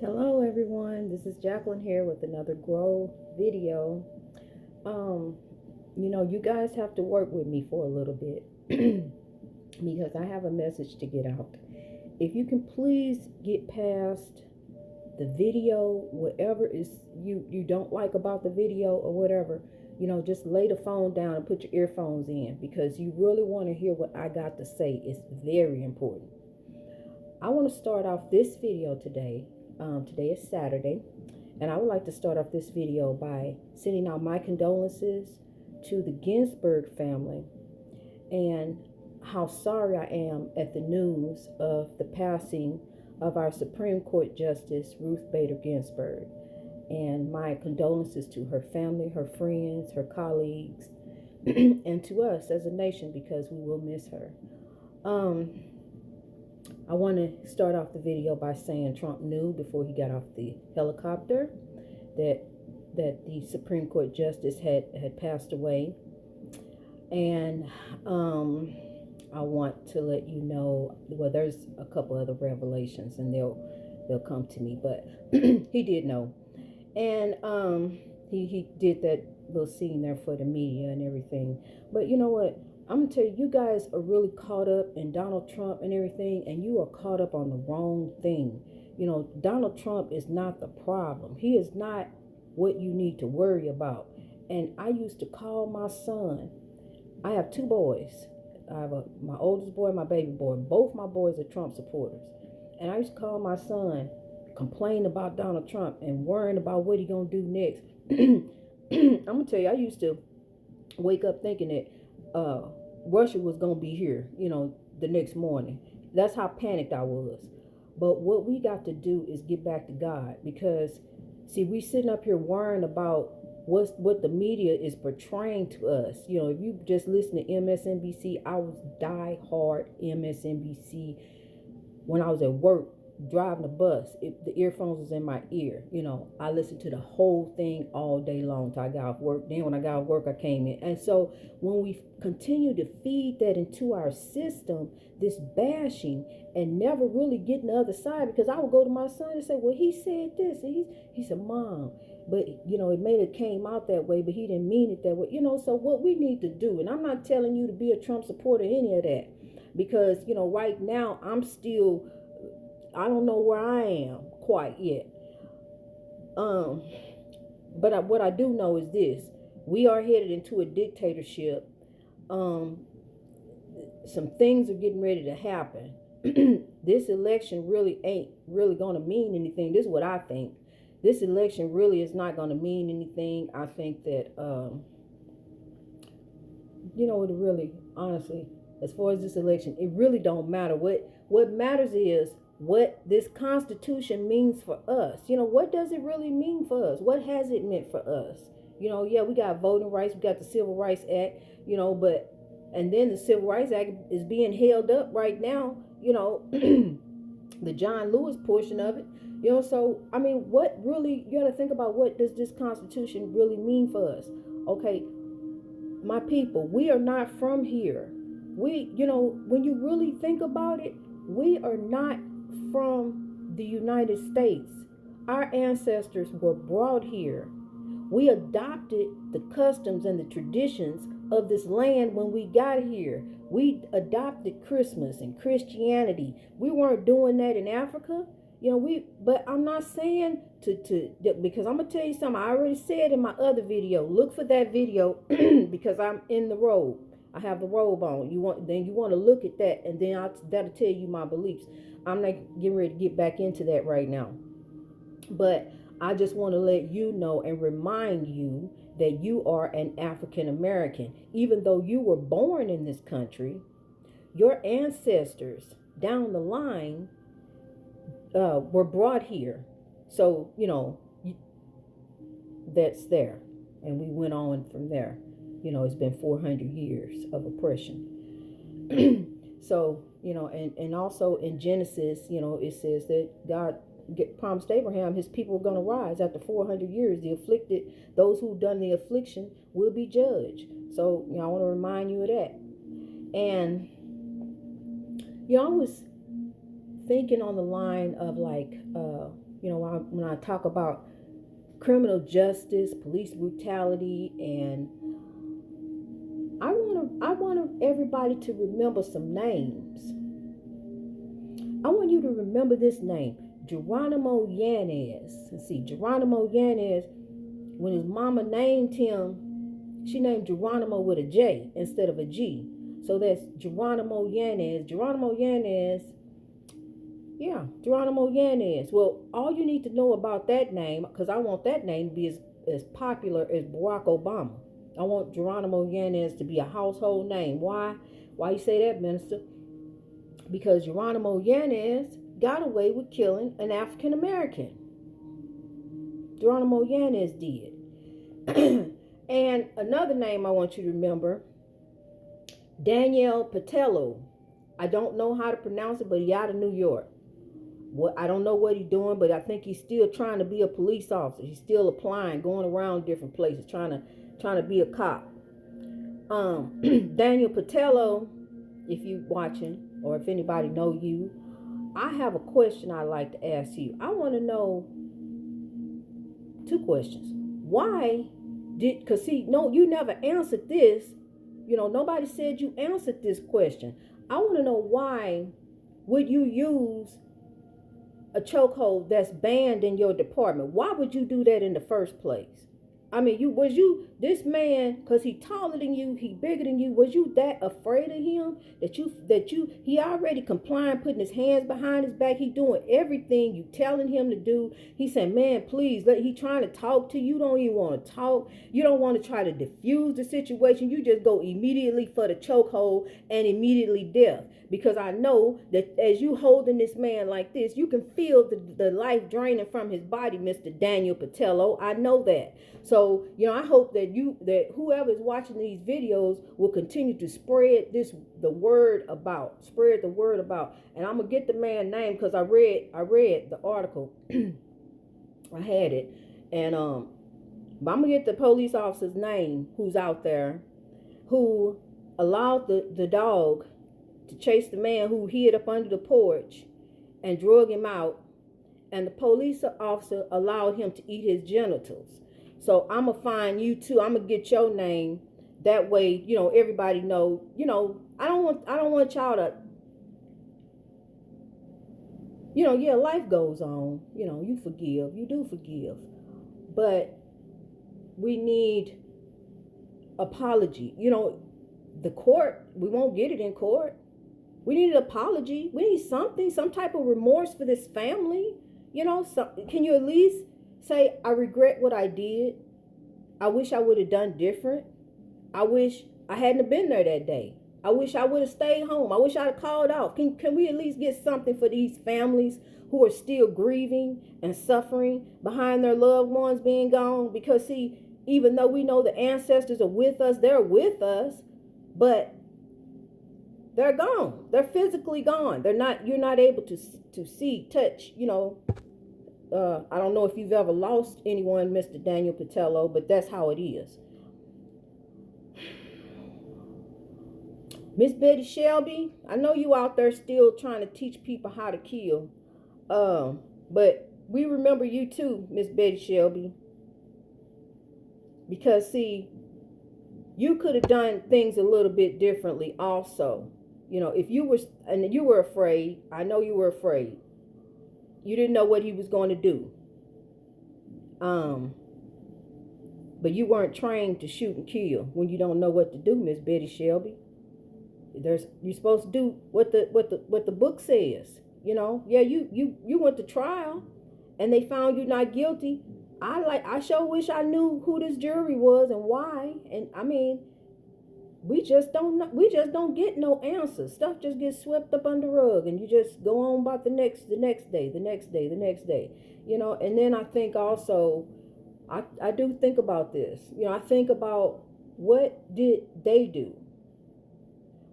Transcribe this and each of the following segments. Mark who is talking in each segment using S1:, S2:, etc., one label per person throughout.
S1: Hello everyone, this is Jacqueline here with another Grow video. Um, you guys have to work with me for a little bit because I have a message to get out. If you can please get past the video, whatever is you don't like about the video or whatever, just lay the phone down and put your earphones in because you really want to hear what I got to say. It's very important. I want to start off this video today. Today is Saturday, and I would like to start off this video by sending out my condolences to the Ginsburg family and how sorry I am at the news of the passing of our Supreme Court Justice Ruth Bader Ginsburg. And my condolences to her family, her friends, her colleagues, and to us as a nation because we will miss her. I want to start off the video by saying Trump knew before he got off the helicopter that the Supreme Court justice had passed away, and I want to let you know. Well, there's a couple other revelations, and they'll come to me, but he did know, and he did that little scene there for the media and everything. But you know what? I'm gonna tell you, you guys are really caught up in Donald Trump and everything, and you are caught up on the wrong thing. Donald Trump is not the problem. He is not what you need to worry about. And I used to call my son. I have two boys. I have my oldest boy and my baby boy. Both my boys are Trump supporters. And I used to call my son, complain about Donald Trump and worrying about what he gonna do next. I'm gonna tell you, I used to wake up thinking that Russia was going to be here, the next morning. That's how panicked I was. But what we got to do is get back to God because, see, we sitting up here worrying about what the media is portraying to us. If you just listen to MSNBC, I was die hard MSNBC when I was at work driving the bus. The earphones was in my ear. I listened to the whole thing all day long till I got off work. Then when I got off work, I came in. And so when we continue to feed that into our system, this bashing and never really getting the other side, because I would go to my son and say, well, he said this, and he said, Mom, but it made it came out that way, but he didn't mean it that way. So what we need to do, and I'm not telling you to be a Trump supporter, any of that, because right now I don't know where I am quite yet. But what I do know is this: we are headed into a dictatorship. Some things are getting ready to happen. This election really ain't really going to mean anything. This is what I think. This election really is not going to mean anything. I think that, it really, honestly, as far as this election, it really don't matter. What matters is what this Constitution means for us. What does it really mean for us? What has it meant for us? Yeah, we got voting rights, we got the Civil Rights Act, but, and then the Civil Rights Act is being held up right now, the John Lewis portion of it, so, I mean, what really, you got to think about what does this Constitution really mean for us? Okay, my people, we are not from here. When you really think about it, we are not from the United States. Our ancestors were brought here. We adopted the customs and the traditions of this land when we got here. We adopted Christmas and Christianity. We weren't doing that in Africa. But I'm not saying to because I'm gonna tell you something. I already said in my other video. Look for that video because I'm in the robe. I have the robe on. You want to look at that, and then that'll tell you my beliefs. I'm not getting ready to get back into that right now. But I just want to let you know and remind you that you are an African American. Even though you were born in this country, your ancestors down the line were brought here. So, that's there. And we went on from there. It's been 400 years of oppression. So, and also in Genesis, it says that God promised Abraham his people were going to rise after 400 years. The afflicted, those who done the affliction will be judged. So, I want to remind you of that. And, I was thinking on the line of like, when I talk about criminal justice, police brutality, and I want everybody to remember some names. I want you to remember this name, Geronimo Yanez. Let's see, Geronimo Yanez, when his mama named him, she named Geronimo with a J instead of a G. So that's Geronimo Yanez. Geronimo Yanez, yeah, Geronimo Yanez. Well, all you need to know about that name, because I want that name to be as popular as Barack Obama. I want Geronimo Yanez to be a household name. Why? Why you say that, Minister? Because Geronimo Yanez got away with killing an African American. Geronimo Yanez did. And another name I want you to remember, Daniel Patello. I don't know how to pronounce it, but he's out of New York. I don't know what he's doing, but I think he's still trying to be a police officer. He's still applying, going around different places, trying to be a cop. Daniel Patello, if you watching or if anybody know you, I have a question I'd like to ask you. I want to know two questions. Why because see, no, you never answered this. Nobody said you answered this question. I want to know, why would you use a chokehold that's banned in your department? Why would you do that in the first place? I mean, this man, because he taller than you, he bigger than you, was you that afraid of him he already complying, putting his hands behind his back, he doing everything you telling him to do. He said, man, please, he trying to talk to you, don't even want to talk, you don't want to try to diffuse the situation, you just go immediately for the chokehold and immediately death. Because I know that as you holding this man like this, you can feel the life draining from his body, Mr. Daniel Patello. I know that. So, I hope that whoever is watching these videos will continue to spread the word about. And I'm gonna get the man's name, because I read the article. I had it, and but I'm gonna get the police officer's name who's out there, who allowed the dog to chase the man who hid up under the porch and drug him out, and the police officer allowed him to eat his genitals. So I'm gonna find you too. I'm gonna get your name. That way, everybody know. I don't want y'all to. Yeah, life goes on. You forgive. You do forgive, but we need apology. The court. We won't get it in court. We need an apology. We need something, some type of remorse for this family. Can you at least say, I regret what I did. I wish I would have done different. I wish I hadn't been there that day. I wish I would have stayed home. I wish I'd have called out. Can we at least get something for these families who are still grieving and suffering behind their loved ones being gone? Because see, even though we know the ancestors are with us, they're with us, but they're gone. They're physically gone. You're not able to see, touch, I don't know if you've ever lost anyone, Mr. Daniel Patello, but that's how it is. Miss Betty Shelby, I know you out there still trying to teach people how to kill. But we remember you too, Miss Betty Shelby. Because see, you could have done things a little bit differently also. If you were afraid, I know you were afraid. You didn't know what he was going to do. But you weren't trained to shoot and kill when you don't know what to do, Miss Betty Shelby. You're supposed to do what the book says. Yeah, you went to trial and they found you not guilty. I sure wish I knew who this jury was and why. And I mean, we just don't get no answers. Stuff just gets swept up under the rug, and you just go on about the next day. And then I think also, I do think about this. I think about, what did they do?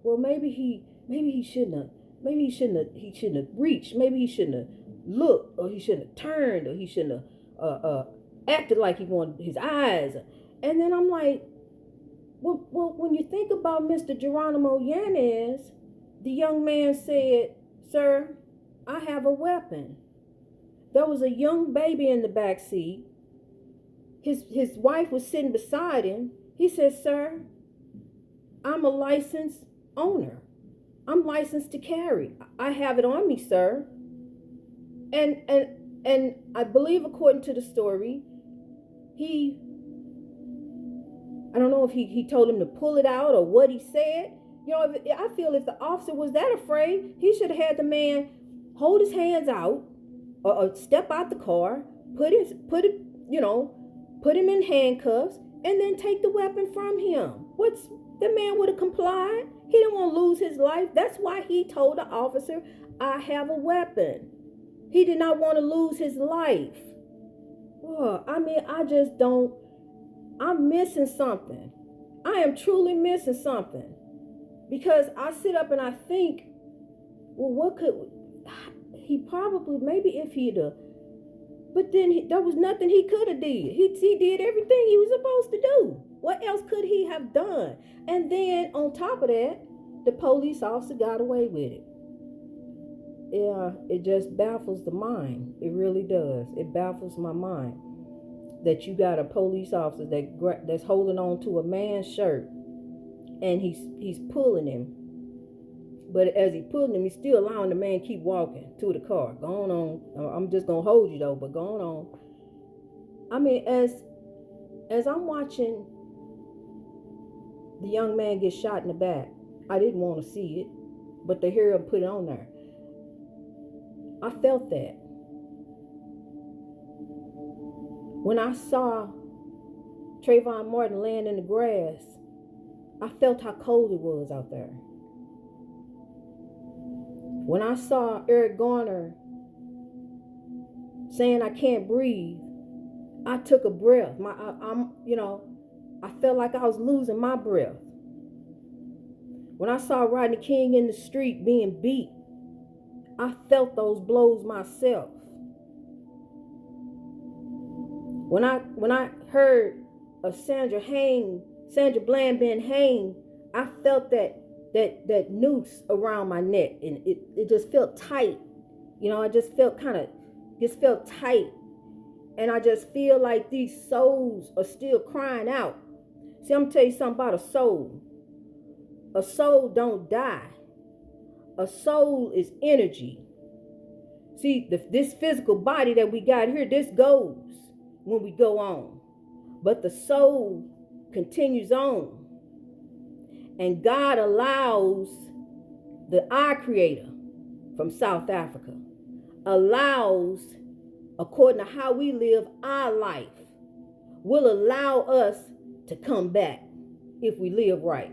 S1: Well, maybe he shouldn't have reached. Maybe he shouldn't have looked, or he shouldn't have turned, or he shouldn't have acted like he wanted his eyes. And then I'm like, well, when you think about Mr. Geronimo Yanez, the young man said, sir, I have a weapon. There was a young baby in the back seat. His wife was sitting beside him. He said, "Sir, I'm a licensed owner. I'm licensed to carry. I have it on me, sir." And I believe, according to the story, I don't know if he told him to pull it out or what he said. I feel if the officer was that afraid, he should have had the man hold his hands out or step out the car, put him in handcuffs, and then take the weapon from him. The man would have complied. He didn't want to lose his life. That's why he told the officer, "I have a weapon." He did not want to lose his life. Well, I just don't. I'm missing something. I am truly missing something. Because I sit up and I think, well, what could he probably, maybe if he'd have, but then there was nothing he could have did. He did everything he was supposed to do. What else could he have done? And then on top of that, the police officer got away with it. Yeah, it just baffles the mind. It really does. It baffles my mind that you got a police officer that's holding on to a man's shirt, and he's pulling him. But as he pulling him, he's still allowing the man keep walking to the car. Going on. I'm just gonna hold you though, but going on. As I'm watching the young man get shot in the back, I didn't want to see it, but to hear him put it on there, I felt that. When I saw Trayvon Martin laying in the grass, I felt how cold it was out there. When I saw Eric Garner saying I can't breathe, I took a breath. I felt like I was losing my breath. When I saw Rodney King in the street being beat, I felt those blows myself. When I heard of Sandra Bland being hanged, I felt that noose around my neck, and it just felt tight. I just felt tight. And I just feel like these souls are still crying out. See, I'm gonna tell you something about a soul. A soul don't die. A soul is energy. See, this physical body that we got here, this goes when we go on. But the soul continues on. And God allows our Creator from South Africa, allows, according to how we live our life, will allow us to come back if we live right.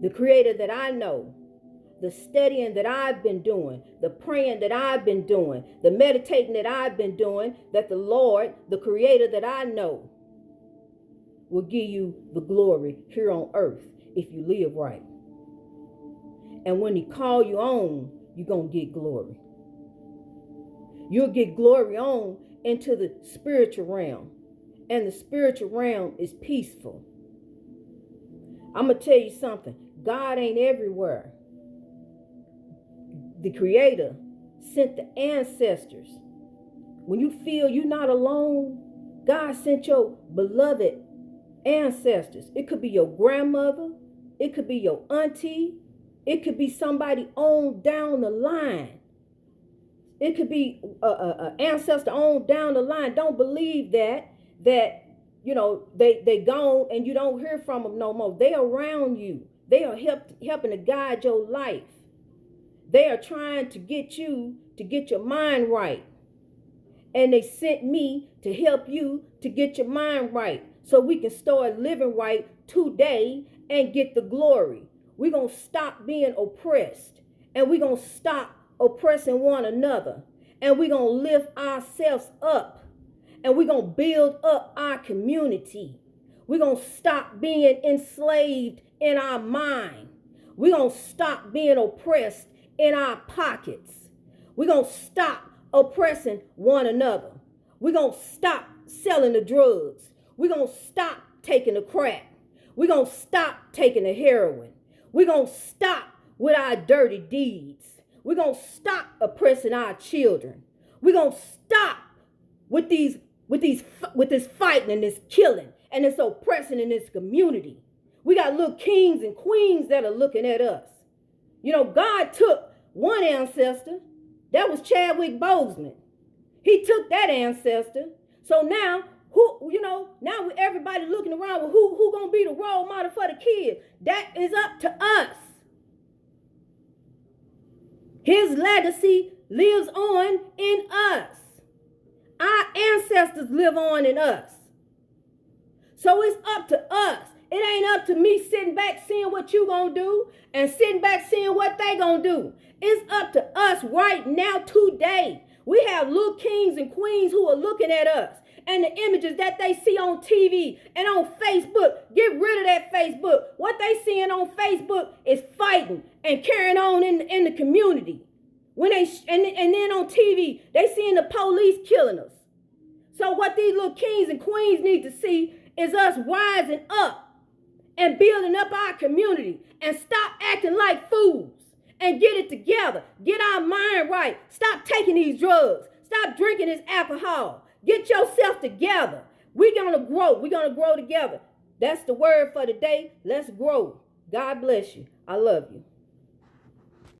S1: The Creator that I know, the studying that I've been doing, the praying that I've been doing, the meditating that I've been doing, that the Lord, the Creator that I know, will give you the glory here on earth if you live right. And when He call you on, you're going to get glory. You'll get glory on into the spiritual realm. And the spiritual realm is peaceful. I'm going to tell you something. God ain't everywhere. The Creator sent the ancestors. When you feel you're not alone, God sent your beloved ancestors. It could be your grandmother. It could be your auntie. It could be somebody on down the line. It could be an ancestor on down the line. Don't believe that they gone and you don't hear from them no more. They around you. They are helping to guide your life. They are trying to get you to get your mind right. And they sent me to help you to get your mind right, so we can start living right today and get the glory. We're going to stop being oppressed, and we're going to stop oppressing one another, and we're going to lift ourselves up, and we're going to build up our community. We're going to stop being enslaved in our mind. We're going to stop being oppressed in our pockets. We're going to stop oppressing one another. We're going to stop selling the drugs. We're going to stop taking the crack. We're going to stop taking the heroin. We're going to stop with our dirty deeds. We're going to stop oppressing our children. We're going to stop with this fighting and this killing and this oppression in this community. We got little kings and queens that are looking at us. You know, God took one ancestor. That was Chadwick Boseman. He took that ancestor. So now, now everybody looking around, well, who gonna be the role model for the kids? That is up to us. His legacy lives on in us. Our ancestors live on in us. So it's up to us. It ain't up to me sitting back seeing what you gonna do and sitting back seeing what they gonna do. It's up to us right now today. We have little kings and queens who are looking at us and the images that they see on TV and on Facebook. Get rid of that Facebook. What they seeing on Facebook is fighting and carrying on in the community. When they and then on TV, they seeing the police killing us. So what these little kings and queens need to see is us rising up and building up our community and stop acting like fools and get it together. Get our mind right. Stop taking these drugs. Stop drinking this alcohol. Get yourself together. We're going to grow. We're going to grow together. That's the word for today. Let's grow. God bless you. I love you.